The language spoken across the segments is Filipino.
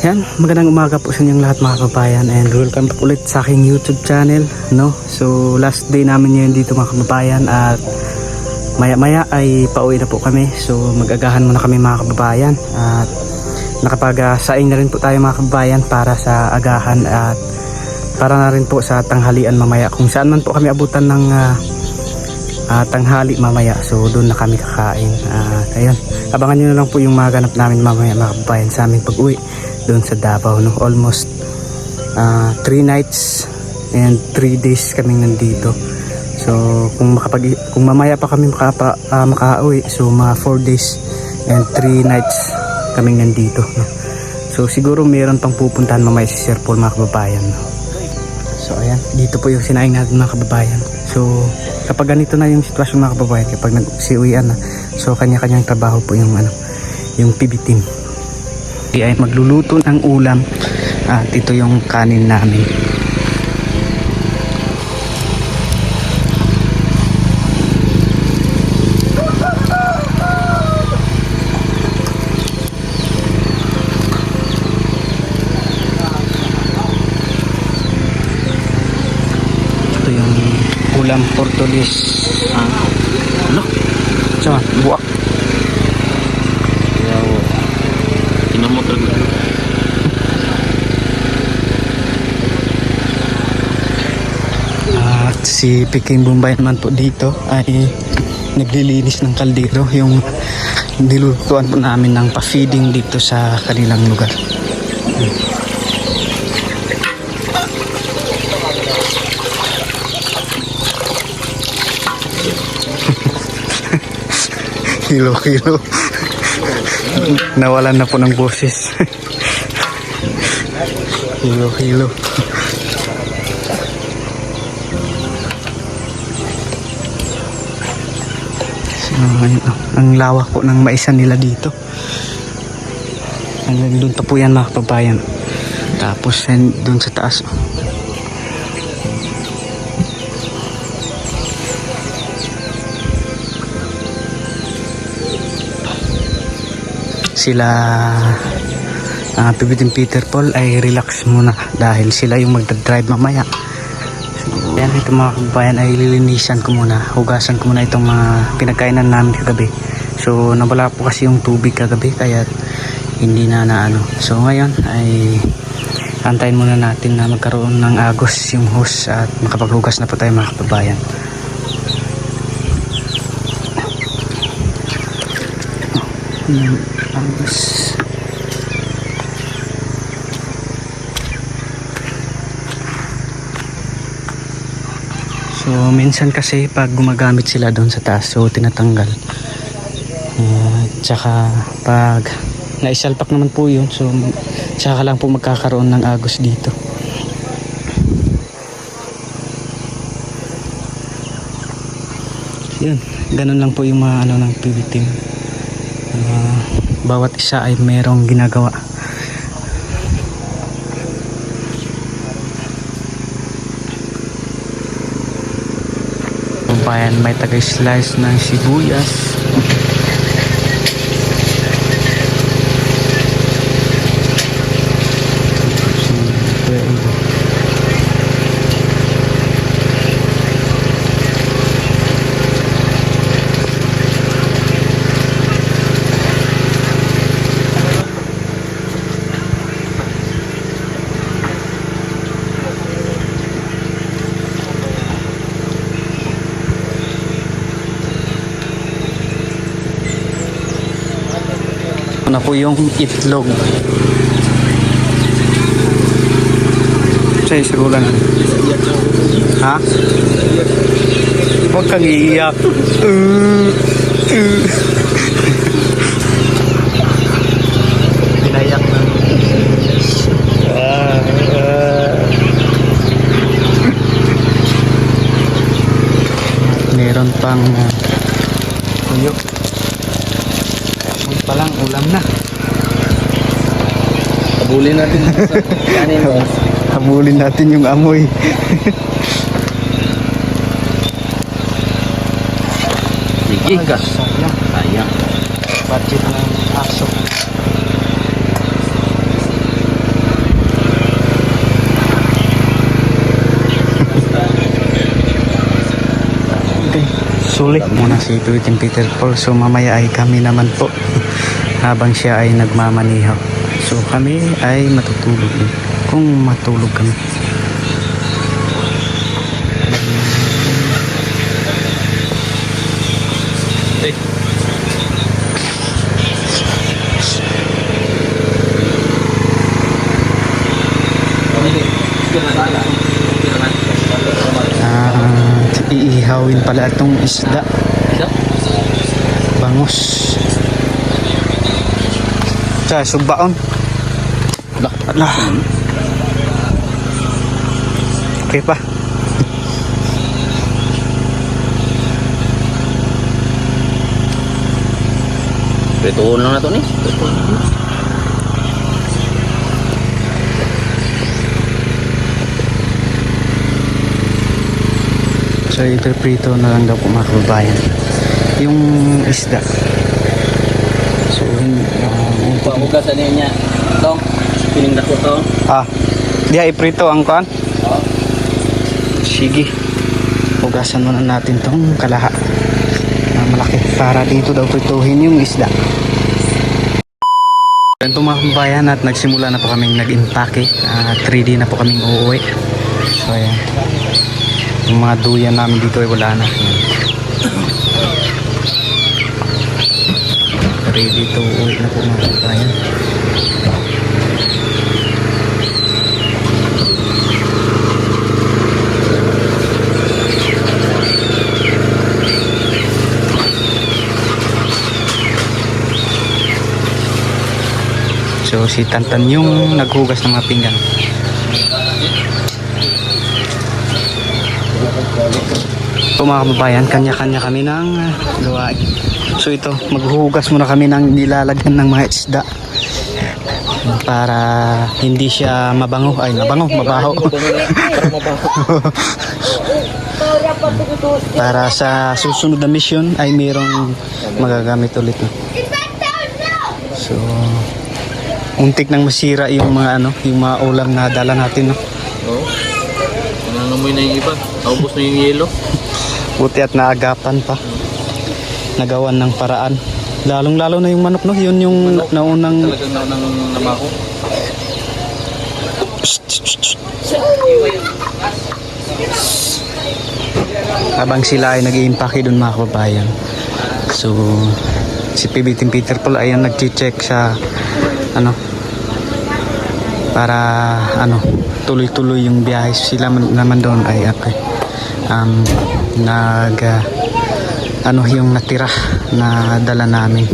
Yan, magandang umaga po sa inyong lahat mga kababayan, and welcome po ulit sa aking YouTube channel, no? So last day namin ngayon dito mga kababayan, at maya maya ay pauwi na po kami. So mag-agahan muna kami mga kababayan, at nakapag-saing na rin po tayo mga kababayan para sa agahan, at para na rin po sa tanghalian mamaya, kung saan man po kami abutan ng tanghali mamaya. So doon na kami kakain. Ayun, abangan nyo na lang po yung mga ganap namin mamaya mga kababayan sa aming pag-uwi doon sa Davao, no? Almost 3 nights and 3 days kaming nandito. So kung mamaya pa kami makauwi, so mga 4 days and 3 nights kaming nandito, no? So siguro mayroon pang pupuntahan mamaya si Sir Paul mga kababayan, no? So ayan, dito po yung sinaing natin mga kababayan. So kapag ganito na yung sitwasyon mga kababayan, kapag nag-uwian na, so kanya-kanyang trabaho po yung yung PB team. Ay magluluto ng ulam, at ito yung kanin namin. Ito yung ulam Portuguese. Ano? Sama, buak. At si Peking Bombay naman po dito ay naglilinis ng kaldero, yung nilutuan po namin ng pa-feeding dito sa kanilang lugar. Hilo. Nawalan na po ng boses. Hilo. So, ayun, ang lawak po ng maisan nila dito. Hanggang doon pa po yan mga kababayan. Tapos doon sa taas. Sila Pibitin Peter Paul ay relax muna dahil sila yung magdadrive mamaya. So yan, ito mga kababayan ay lilinisan ko muna, hugasan ko muna itong mga pinagkainan namin kagabi. So nawala po kasi yung tubig kagabi, kaya hindi na ano. So ngayon ay antayin muna natin na magkaroon ng agos yung hose at makapaghugas na po tayo mga kababayan. Agos. So minsan kasi pag gumagamit sila doon sa taas, so tinatanggal. Tsaka pag naisalpak naman po yun, so tsaka lang po magkakaroon ng agos dito. Yun, ganun lang po yung mga ng PB team. Bawat isa ay merong ginagawa. Bayan, may taga-slice ng sibuyas. Na po yung itlog. Say, sagulan na. Ha? Huwag kang iiyak. Pinayak na. Meron pang tuyo. Palang ulam na. Habulin natin sa kanin. Habulin natin yung amoy. Sige ka. Sayang. Budget ng aso. Sulit muna si Pibitin Peter Paul. So mamaya ay kami naman po habang siya ay nagmamanihaw. So kami ay matutulog din kung matulog kami. Iihawin pala itong isda. Bangus. Sa subaon. Ala. Okay pa. Prituon lang na to ni. So ipiprito na lang daw po mga kababayan yung isda. So Pahugasan niya. Tong, pining dako to. diya iprito ang kuan. Sige, hugasan muna natin tong kalaha na malaki para dito daw prituhin yung isda. Ito mga kababayan, at nagsimula na po kaming nag-impake. 3D na po kaming uuwi. So ayan, yung mga duyan namin dito ay wala na. Ready to uwi na po mga kababayan. So si Tantan yung naghugas ng mga pinggan. So mga kababayan, kanya-kanya kami ng gawain. So ito, maghuhugas muna kami ng nilalagyan ng mga isda para hindi siya mabango. Ay, mabaho. Para sa susunod na mission ay mayroong magagamit ulit. So muntik nang masira yung mga yung mga ulam na dala natin, no. Oo. Nananamoy na yung iba. Naubos na yung yelo. Buti at naagapan pa. Nagawan ng paraan. Lalong-lalo na yung manok, no. Yun yung naunang Talagang naunang namako. habang sila ay nag-iimpake doon mga kababayan. So si Pibitin Peter Paul ay nag-check sa para tuloy-tuloy yung biyahe. Sila naman doon ay okay. Yung natira na dala namin.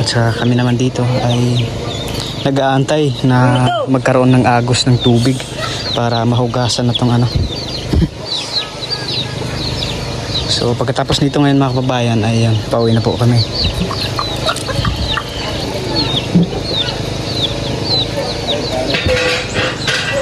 At sa kami naman dito ay nag-aantay na magkaroon ng agos ng tubig para mahugasan na tong So pagkatapos nito ngayon mga kababayan ay pauwi na po kami.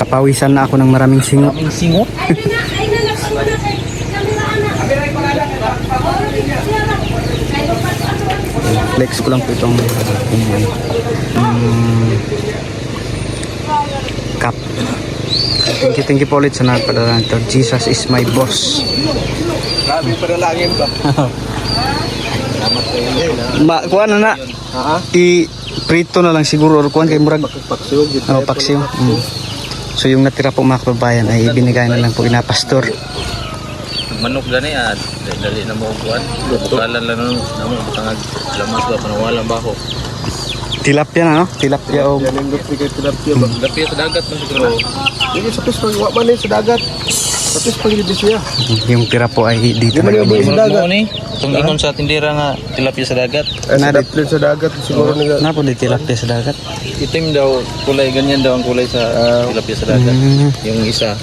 Kapawisan na ako ng maraming singo. Maraming singo? Flex ko lang po itong cup. Thank you po ulit sa nagpadala nito. Jesus is my boss. Grabe padalangin ba? Kuha na. I-prito na lang siguro or kuhan kay murag Paksiw. paksiw. So yung natira po mga kababayan ay ibinigay na lang po ina pastor. Manok gani at dali na mo kuan. Bukalan lang namo tangag lamas ba panawalan ba ko. Tilapia na, no? Tilapia o Yan yung kay tilapia ba? Tilapia sa dagat man siguro. Ini sa pis pag man sa dagat. Sa pis pag siya. yung tira po ay dito Di man na yung sa dagat. Mo ni kung ingon sa tindera nga tilapia sa dagat. Sa dagat siguro nga. na po di tilapia sa dagat. Itim daw kulay ganyan daw ang kulay sa tilapia sa dagat. Yung isa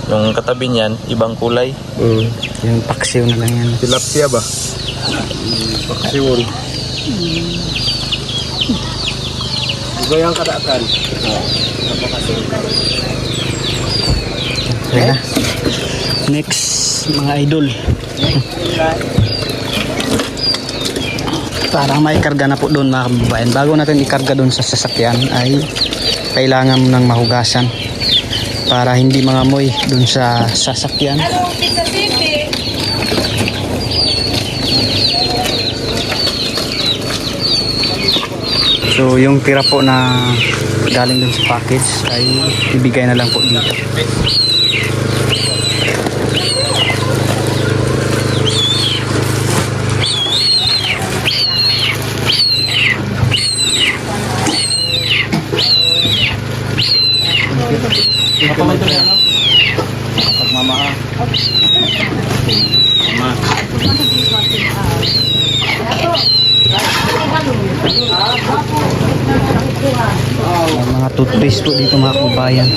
yung katabi niyan ibang kulay. Yung paksiw na lang yan. Tilapia ba? Paksiwon. Gayang kadaakan. Okay na. Next, mga idol. Para may karga na po doon mga kababayan. Bago natin ikarga doon sa sasakyan ay kailangan ng mahugasan para hindi mangamoy doon sa sasakyan. So yung tira po na galing dun sa package ay ibigay na lang po dito. Pagmamahal. May mga toothpaste po dito mga kabayan.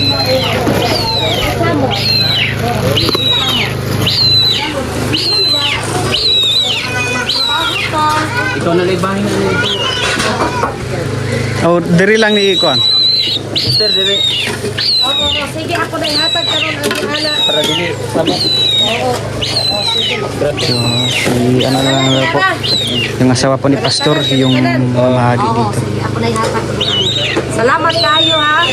Ikaw na libahin na dito. Oh, diri lang ni Ikon. Sister, dili. Sige, ako na ihatag karon ang ana. Para dili. Sama. So, si ano na lang po. Yung asawa po ni Pastor, yung mamahagi Oo, dito. sige, ako na ihatag. Salamat kayo ha.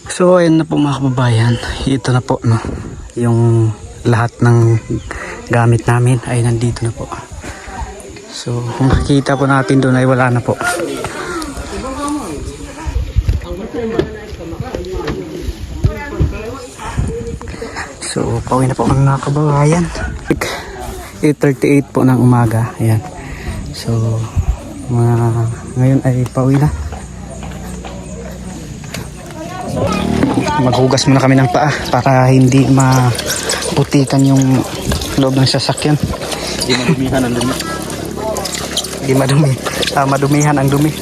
So ayun na po mga kababayan, ito na po no, yung lahat ng gamit namin ay nandito na po. So kung makikita po natin doon ay wala na po. So pauwi na po mga kababayan. 8:38 po ng umaga, ayan. So ngayon ay pauwi na. Maghugas muna kami ng paa para hindi maputikan yung loob ng sasakyan. Hindi madumihan ang dumi. Hindi madumi. Madumihan ang dumi.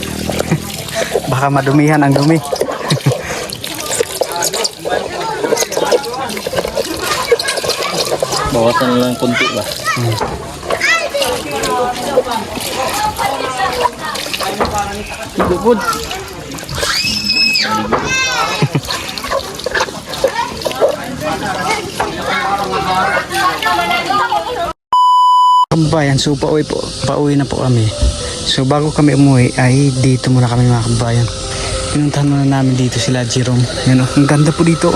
Baka madumihan ang dumi. Bawasan na lang konti ba? Good. Kabayan, so pauwi na po kami. So bago kami umuwi ay dito muna kami mga kabayan. Pinuntahan muna namin dito sila Jerome. Yan, ang ganda po dito.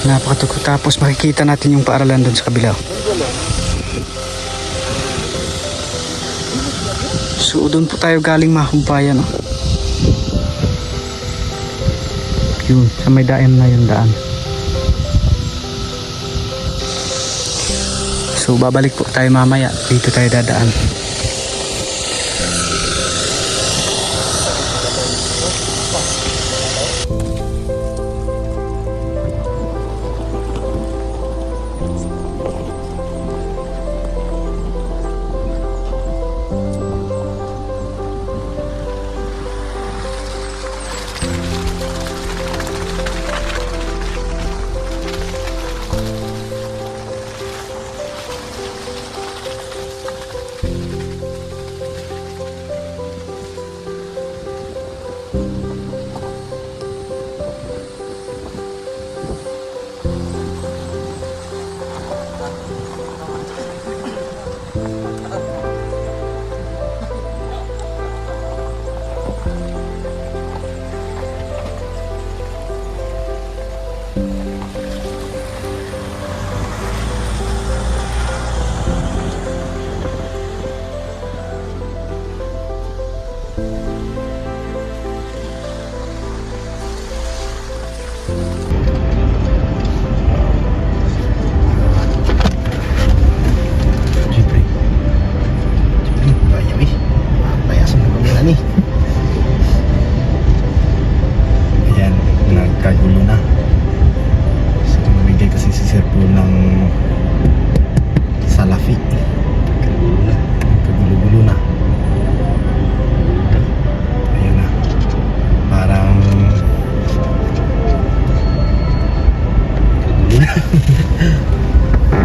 Napakatukot. Tapos makikita natin yung paaralan doon sa kabila. So doon po tayo galing mga kabayan. Yun, sa may daan na yung daan. So babalik po tayo mamaya. Dito tayo dadaan.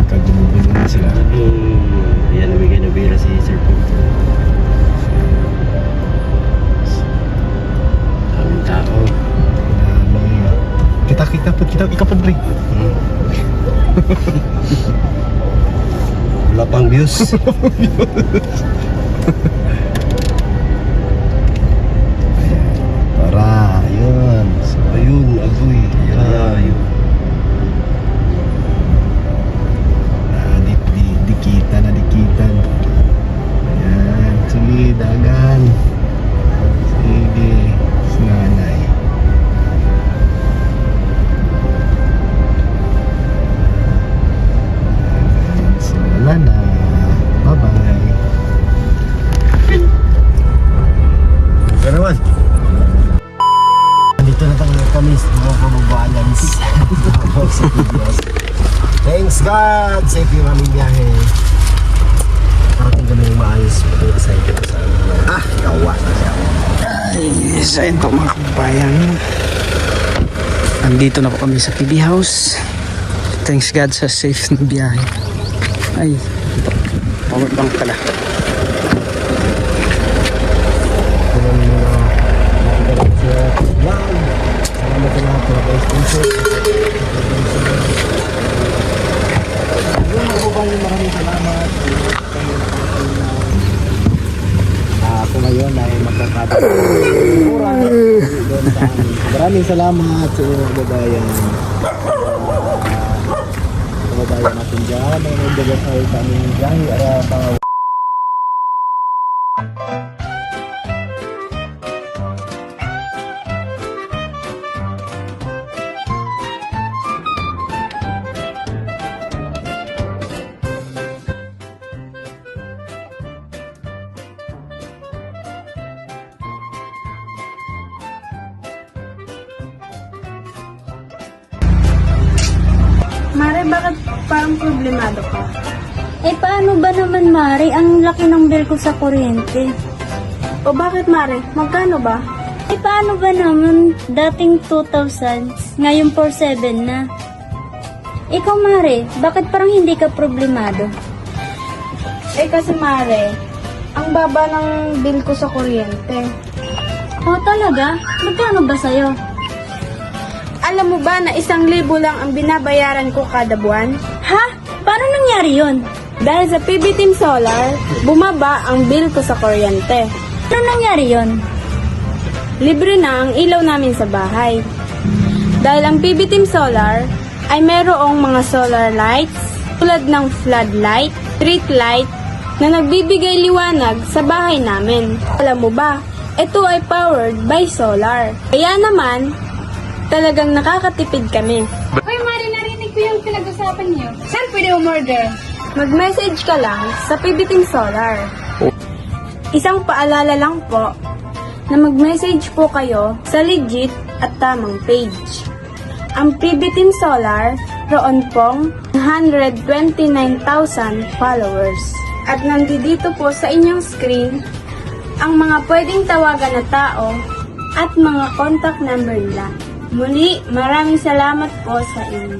Kagulo-gulo na sila. Yan, namigay na bira si Sir Paul. Daming tao. Kita po, ikaw po Dre. Wala pang views. Para, ayun. So, ayun, agoy. Ayun. Dikitan. Ayan. So, Thanks God! Safe yung aming biyahe. Parating kami ng maayos. Patuwa sa ito sa kawa na siya. Ay, sa ito mga kabayan. Andito na po kami sa PB House. Thanks God sa safe na biyahe. Ay, power bank pala. Wow! Salamat sa lahat mga sponsor. Maraming salamat. Ako ngayon ay magkakata. Maraming salamat sa mga kababayan. Kababayan natin dyan. May nagdagasal sa aming biyahe. Mga Mare, bakit parang problemado ka? Eh paano ba naman, Mari? Ang laki ng bill ko sa kuryente. O bakit, Mare? Magkano ba? Eh paano ba naman dating 2,000, ngayon 4,700 na? Ikaw, Mari, bakit parang hindi ka problemado? Eh kasi, Mare, ang baba ng bill ko sa kuryente. O talaga? Magkano ba sa'yo? Alam mo ba na 1,000 lang ang binabayaran ko kada buwan? Ha? Paano nangyari yun? Dahil sa PB Team Solar, bumaba ang bill ko sa kuryente. Paano nangyari yun? Libre na ang ilaw namin sa bahay. Dahil ang PB Team Solar ay mayroong mga solar lights tulad ng floodlight, street light na nagbibigay liwanag sa bahay namin. Alam mo ba, ito ay powered by solar. Kaya naman, talagang nakakatipid kami. Hoy, Mari, narinig ko yung pinag-usapan niyo. Saan pwede umorder? Mag-message ka lang sa PB Team Solar. Isang paalala lang po na mag-message po kayo sa legit at tamang page. Ang PB Team Solar, roon pong 129,000 followers. At nandito po sa inyong screen ang mga pwedeng tawagan na tao at mga contact number nila. Muli, maraming salamat po sa inyo.